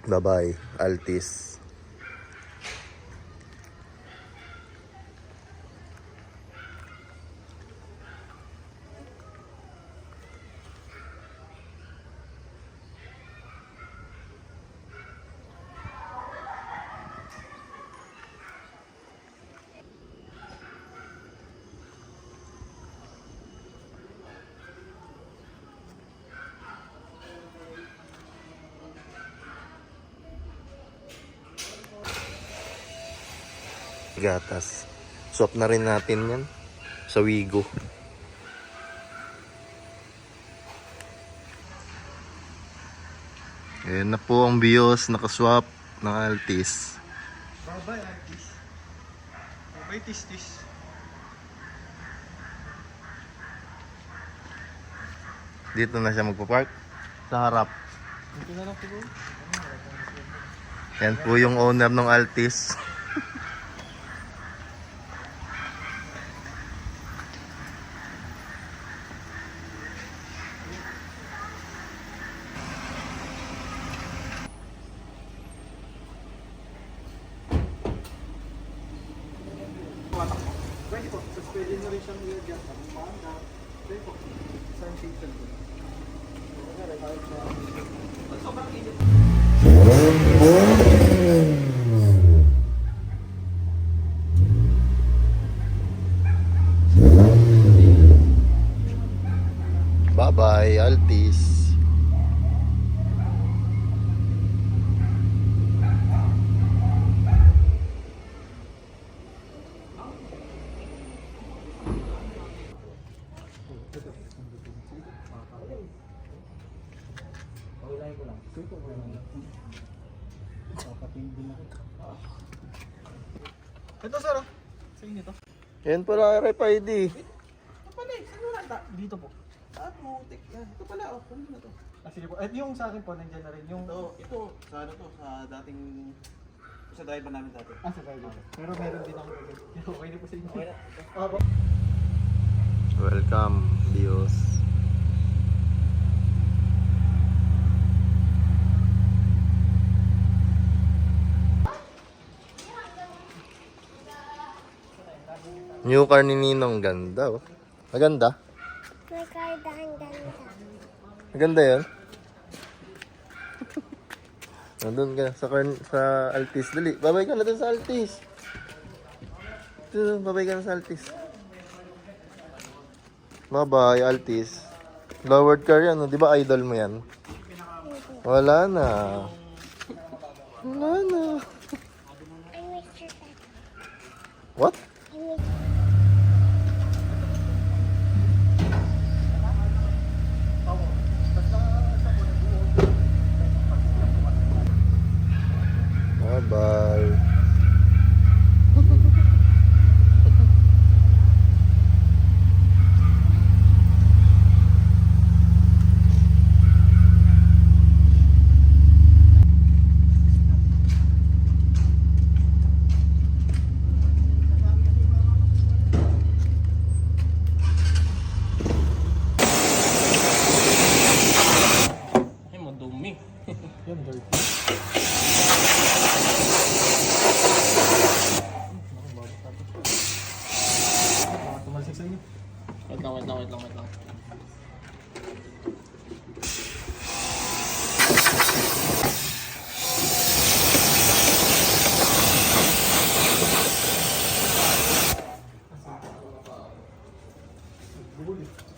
Bye-bye, Altis. Gatas. Swap na rin natin yan sa Wigo. Ayan na po ang BIOS nakaswap ng Altis. Bye-bye, Altis. Bye-bye, Tis-Tis. Dito na siya magpapark sa harap. Dito na lang siguro. Yan po yung owner ng Altis. Pwede po. So, pwede na rin siyang nilagyan sa panda. Pwede po. Saan season po? Sobrang init. Bye-bye, Altis. Ito, sir. Sa inyo to. Yan pala RFID. Ito pala eh. Saan wala? Dito po. At mutik. Yan. Ito pala. Oh, kunin na to. Sige po. At yung sa akin po, nandiyan na rin. Yung... Ito, sa ano to, sa dating, sa driver namin dati. Sa driver. Pero meron din ako dito. Okay na po sa inyo. Okay na. Welcome, BIOS. New car ni Ninong, ganda oh. Maganda? May karda ang ganda. Maganda yan. Nandun ka sa Altis. Dali, babay ka na dun sa Altis. Babay ka na sa Altis. Bye-bye, Altis. Lowered car yan, di ba idol mo yan? Wala na. Wala na. I miss your dad. What? I miss Bye-bye. Ay, madumi. Yan, dirty. Tumalsik sa inyo. Wait lang. Bubuli.